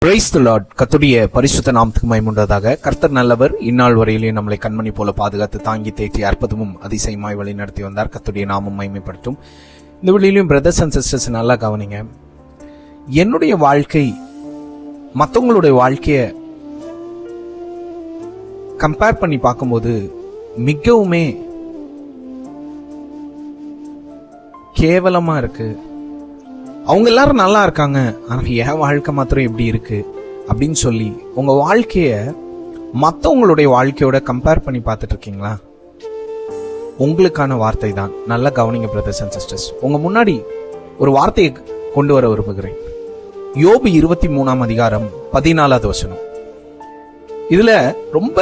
Praise the Lord. கர்த்தருடைய பரிசுத்த நாமத்துக்கு மகிமையுண்டாதாக. கர்த்தர் நல்லவர். இந்நாள் வரையிலேயே நம்மளை கண்மணி போல பாதுகாத்து தாங்கி தேற்றி அற்புதமும் அதிசயமாய் வழி நடத்தி வந்தார். கர்த்தருடைய நாமம் மகிமைப்படட்டும். இந்த வழியிலையும் பிரதர்ஸ் அண்ட் சிஸ்டர்ஸ் நல்லா கவனிங்க. என்னுடைய வாழ்க்கை மற்றவங்களுடைய வாழ்க்கைய கம்பேர் பண்ணி பார்க்கும்போது மிகவுமே கேவலமா இருக்கு. அவங்க எல்லாரும் நல்லா இருக்காங்க, ஆனா என் வாழ்க்கை மாத்திரம் எப்படி இருக்கு அப்படின்னு சொல்லி உங்க வாழ்க்கைய மற்றவங்களுடைய வாழ்க்கையோட கம்பேர் பண்ணி பார்த்துட்டு இருக்கீங்களா? உங்களுக்கான வார்த்தை தான். நல்லா கவனிங்க பிரதர்ஸ் அண்ட் சிஸ்டர்ஸ். உங்க முன்னாடி ஒரு வார்த்தையை கொண்டு வர விரும்புகிறேன். யோபு 23ஆம் அதிகாரம் 14வது வசனம். இதுல ரொம்ப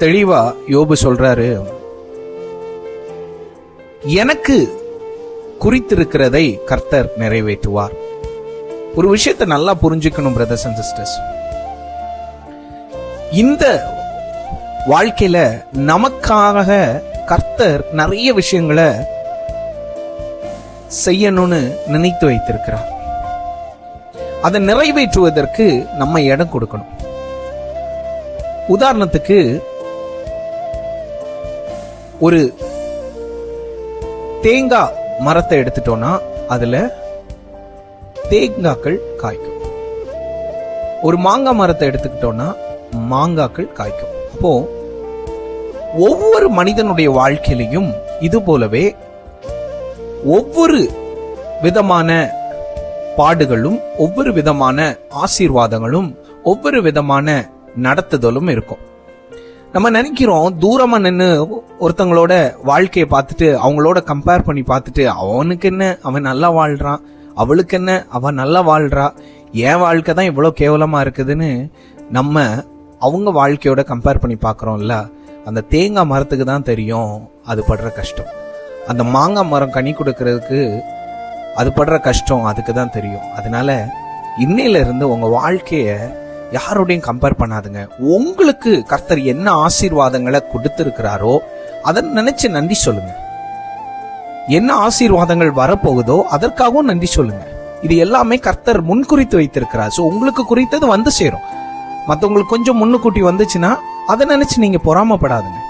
தெளிவா யோபு சொல்றாரு, எனக்கு குறித்திருக்கிறதை கர்த்தர் நிறைவேற்றுவார். ஒரு விஷயத்தை நல்லா புரிஞ்சுக்கணும் பிரதர்ஸ் அண்ட் சிஸ்டர்ஸ். இந்த வாழ்க்கையில நமக்காக கர்த்தர் நிறைய விஷயங்களை செய்யணும்னு நினைத்து வைத்திருக்கிறார். அதை நிறைவேற்றுவதற்கு நம்ம இடம் கொடுக்கணும். உதாரணத்துக்கு ஒரு தேங்காய் மரத்தை எடுத்துட்டோம்னா அதுல தேங்காய்கள் காய்க்கும். ஒரு மாங்காய் மரத்தை எடுத்துக்கிட்டோம்னா மாங்காய்கள் காய்க்கும். அப்போ ஒவ்வொரு மனிதனுடைய வாழ்க்கையிலையும் இது போலவே ஒவ்வொரு விதமான பாடுகளும், ஒவ்வொரு விதமான ஆசீர்வாதங்களும், ஒவ்வொரு விதமான நடத்துதலும் இருக்கும். நம்ம நினைக்கிறோம், தூரமா நின்று ஒருத்தங்களோட வாழ்க்கையை பார்த்துட்டு அவங்களோட கம்பேர் பண்ணி பார்த்துட்டு அவனுக்கு என்ன அவன் நல்லா வாழ்றான், அவளுக்கு என்ன அவன் நல்லா வாழ்றா, என் வாழ்க்கை தான் இவ்வளவு கேவலமா இருக்குதுன்னு நம்ம அவங்க வாழ்க்கையோட கம்பேர் பண்ணி பார்க்கறோம்ல. அந்த தேங்காய் மரத்துக்கு தான் தெரியும் அது படுற கஷ்டம். அந்த மாங்காய் மரம் கனி கொடுக்கறதுக்கு அது படுற கஷ்டம் அதுக்கு தான் தெரியும். அதனால இன்னையில இருந்து உங்க வாழ்க்கைய யாரோடையும் கம்பேர் பண்ணாதுங்க. உங்களுக்கு கர்த்தர் என்ன ஆசீர்வாதங்களை கொடுத்திருக்கிறாரோ அதை நினைச்சு நன்றி சொல்லுங்க. என்ன ஆசீர்வாதங்கள் வரப்போகுதோ அதற்காகவும் நன்றி சொல்லுங்க. இது எல்லாமே கர்த்தர் முன்குறித்து வைத்திருக்கிறார். சோ உங்களுக்கு குறித்தது வந்து சேரும். மற்றவங்களுக்கு கொஞ்சம் முன்னுக்கூட்டி வந்துச்சுன்னா அதை நினைச்சு நீங்க பொறாமப்படாதுங்க.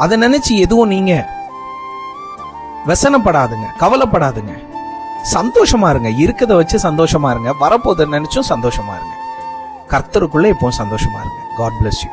அதை நினைச்சு எதுவும் நீங்க வசனப்படாதுங்க, கவலைப்படாதுங்க. சந்தோஷமா இருங்க. இருக்கதை வச்சு சந்தோஷமா இருங்க. வரப்போதை நினைச்சும் சந்தோஷமா இருங்க. கர்த்தருக்குள்ள எப்பவும் சந்தோஷமா இருங்க. God bless you.